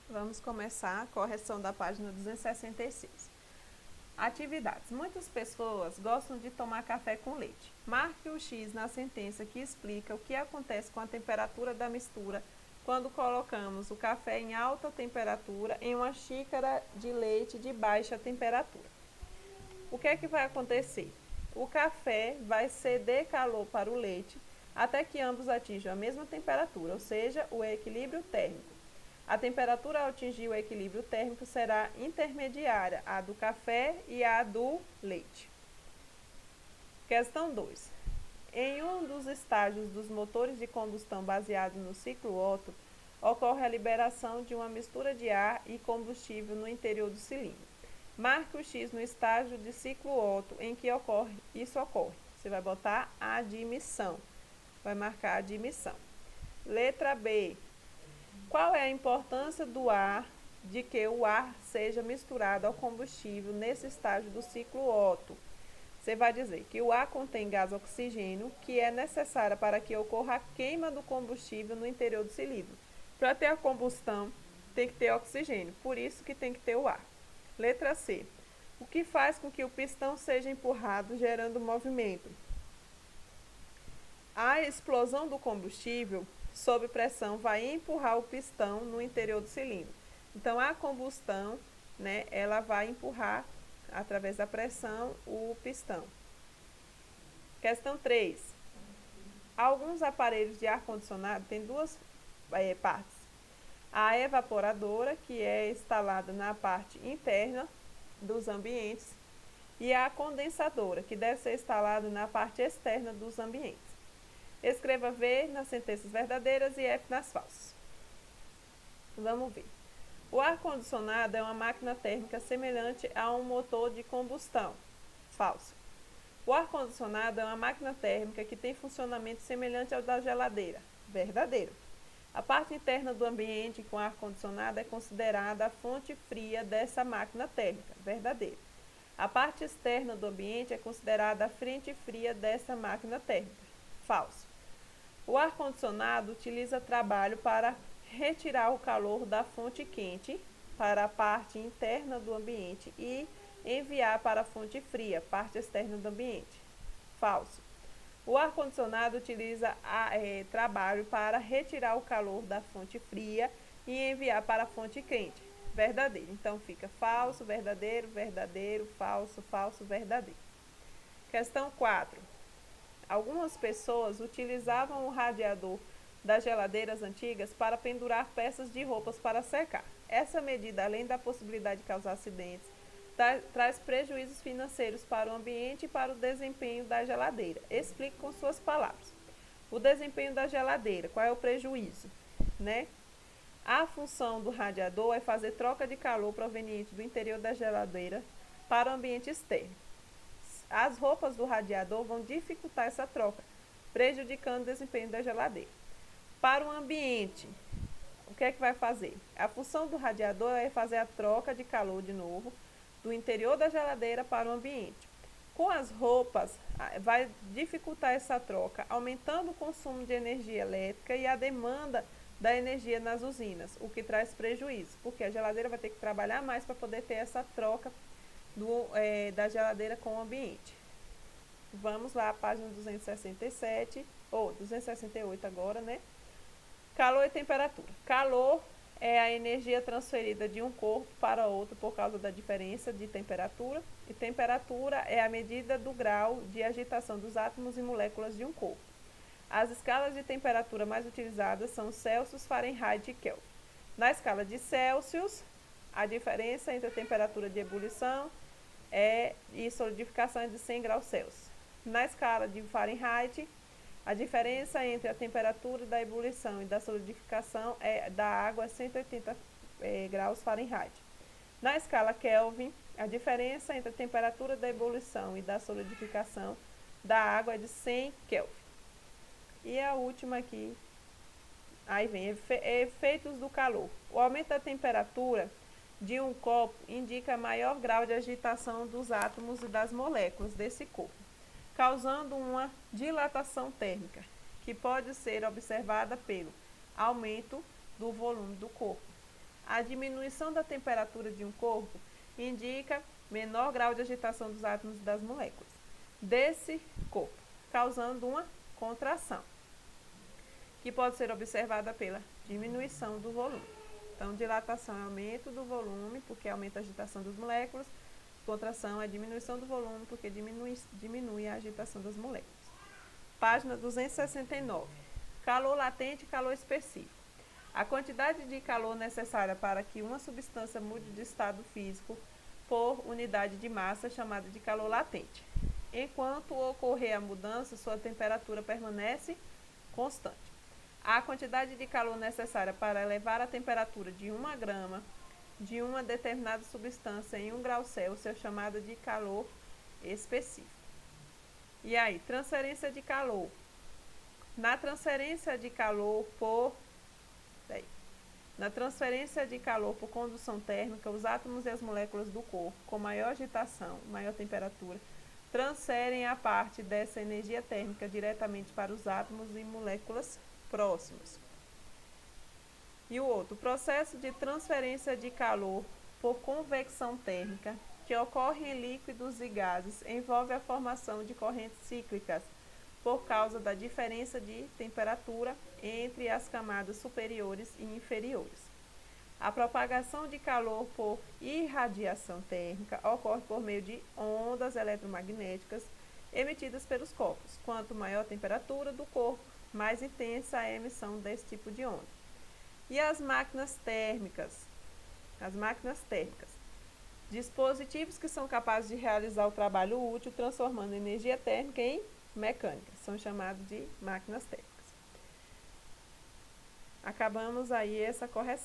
Vamos começar a correção da página 266. Atividades. Muitas pessoas gostam de tomar café com leite. Marque o X na sentença que explica o que acontece com a temperatura da mistura quando colocamos o café em alta temperatura em uma xícara de leite de baixa temperatura. O que é que vai acontecer? O café vai ceder calor para o leite até que ambos atinjam a mesma temperatura, ou seja, o equilíbrio térmico. A temperatura ao atingir o equilíbrio térmico será intermediária, a do café e a do leite. Questão 2. Em um dos estágios dos motores de combustão baseados no ciclo Otto, ocorre a liberação de uma mistura de ar e combustível no interior do cilindro. Marque o X no estágio de ciclo Otto em que isso ocorre. Você vai botar a admissão. Vai marcar a admissão. Letra B. Qual é a importância de que o ar seja misturado ao combustível nesse estágio do ciclo Otto? Você vai dizer que o ar contém gás oxigênio, que é necessária para que ocorra a queima do combustível no interior do cilindro. Para ter a combustão, tem que ter oxigênio, por isso que tem que ter o ar. Letra C. O que faz com que o pistão seja empurrado, gerando movimento? A explosão do combustível sob pressão vai empurrar o pistão no interior do cilindro. Então, a combustão, ela vai empurrar, através da pressão, o pistão. Questão 3. Alguns aparelhos de ar-condicionado têm duas partes. A evaporadora, que é instalada na parte interna dos ambientes, e a condensadora, que deve ser instalada na parte externa dos ambientes. Escreva V nas sentenças verdadeiras e F nas falsas. Vamos ver. O ar-condicionado é uma máquina térmica semelhante a um motor de combustão. Falso. O ar-condicionado é uma máquina térmica que tem funcionamento semelhante ao da geladeira. Verdadeiro. A parte interna do ambiente com ar-condicionado é considerada a fonte fria dessa máquina térmica. Verdadeiro. A parte externa do ambiente é considerada a frente fria dessa máquina térmica. Falso. O ar-condicionado utiliza trabalho para retirar o calor da fonte quente para a parte interna do ambiente e enviar para a fonte fria, parte externa do ambiente. Falso. O ar-condicionado utiliza trabalho para retirar o calor da fonte fria e enviar para a fonte quente. Verdadeiro. Então fica falso, verdadeiro, verdadeiro, falso, falso, verdadeiro. Questão 4. Algumas pessoas utilizavam o radiador das geladeiras antigas para pendurar peças de roupas para secar. Essa medida, além da possibilidade de causar acidentes, traz prejuízos financeiros para o ambiente e para o desempenho da geladeira. Explique com suas palavras. O desempenho da geladeira, qual é o prejuízo? A função do radiador é fazer troca de calor proveniente do interior da geladeira para o ambiente externo. As roupas do radiador vão dificultar essa troca, prejudicando o desempenho da geladeira. Para o ambiente, o que é que vai fazer? A função do radiador é fazer a troca de calor de novo do interior da geladeira para o ambiente. Com as roupas, vai dificultar essa troca, aumentando o consumo de energia elétrica e a demanda da energia nas usinas, o que traz prejuízo, porque a geladeira vai ter que trabalhar mais para poder ter essa troca da geladeira com o ambiente. Vamos lá, página 267, ou 268 agora, Calor e temperatura. Calor é a energia transferida de um corpo para outro por causa da diferença de temperatura, e temperatura é a medida do grau de agitação dos átomos e moléculas de um corpo. As escalas de temperatura mais utilizadas são Celsius, Fahrenheit e Kelvin. Na escala de Celsius, a diferença entre a temperatura de ebulição e solidificação é de 100 graus Celsius. Na escala de Fahrenheit, a diferença entre a temperatura da ebulição e da solidificação da água é 180 graus Fahrenheit. Na escala Kelvin, a diferença entre a temperatura da ebulição e da solidificação da água é de 100 Kelvin. E a última aqui, aí vem efeitos do calor. O aumento da temperatura de um copo indica maior grau de agitação dos átomos e das moléculas desse corpo, causando uma dilatação térmica, que pode ser observada pelo aumento do volume do corpo. A diminuição da temperatura de um corpo indica menor grau de agitação dos átomos e das moléculas desse corpo, causando uma contração, que pode ser observada pela diminuição do volume. Então, dilatação é aumento do volume, porque aumenta a agitação das moléculas. Contração é diminuição do volume, porque diminui a agitação das moléculas. Página 269. Calor latente e calor específico. A quantidade de calor necessária para que uma substância mude de estado físico por unidade de massa é chamada de calor latente. Enquanto ocorrer a mudança, sua temperatura permanece constante. A quantidade de calor necessária para elevar a temperatura de 1 grama de uma determinada substância em 1 grau Celsius é chamada de calor específico. E aí, transferência de calor. Na transferência de calor por condução térmica, os átomos e as moléculas do corpo, com maior agitação, maior temperatura, transferem a parte dessa energia térmica diretamente para os átomos e moléculas próximos. E o outro, o processo de transferência de calor por convecção térmica, que ocorre em líquidos e gases, envolve a formação de correntes cíclicas por causa da diferença de temperatura entre as camadas superiores e inferiores. A propagação de calor por irradiação térmica ocorre por meio de ondas eletromagnéticas emitidas pelos corpos. Quanto maior a temperatura do corpo, mais intensa é a emissão desse tipo de onda. E as máquinas térmicas? As máquinas térmicas. Dispositivos que são capazes de realizar o trabalho útil, transformando energia térmica em mecânica. São chamados de máquinas térmicas. Acabamos aí essa correção.